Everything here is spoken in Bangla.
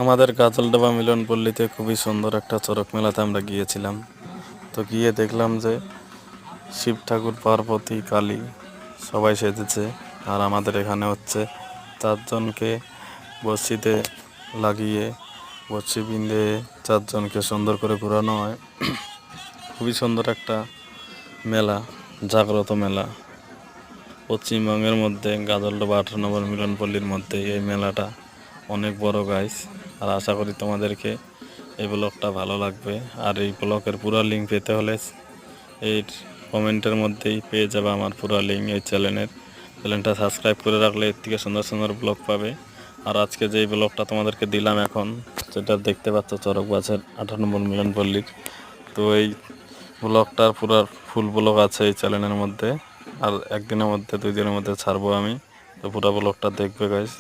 আমাদের গাজলডোবা মিলনপল্লীতে খুবই সুন্দর একটা চড়ক মেলাতে আমরা গিয়েছিলাম। তো গিয়ে দেখলাম যে শিব ঠাকুর, পার্বতী, কালী সবাই সেজেছে। আর আমাদের এখানে হচ্ছে 4 জনকে বড়শিতে লাগিয়ে বড়শি বিঁধে 4 জনকে সুন্দর করে ঘোরানো হয়। খুবই সুন্দর একটা মেলা, জাগ্রত মেলা। পশ্চিমবঙ্গের মধ্যে গাজলডোবা 18 নম্বর মিলনপল্লীর মধ্যে এই মেলাটা অনেক বড় গাইস। আর আশা করি তোমাদেরকে এই ব্লগটা ভালো লাগবে। আর এই ব্লগের পুরো লিঙ্ক পেতে হলে এই কমেন্টের মধ্যেই পেয়ে যাবে আমার পুরো লিঙ্ক। এই চ্যানেলটা সাবস্ক্রাইব করে রাখলে এর থেকে সুন্দর সুন্দর ব্লগ পাবে। আর আজকে যেই ব্লগটা তোমাদেরকে দিলাম এখন, যেটা দেখতে পাচ্ছ চরকবাজার 18 নম্বর মিলনপল্লীর, তো এই ব্লগটার পুরো ফুল ব্লগ আছে এই চ্যানেলের মধ্যে। আর একদিনের মধ্যে 2 দিনের মধ্যে ছাড়বো আমি। তো পুরো ব্লগটা দেখবে গাইস।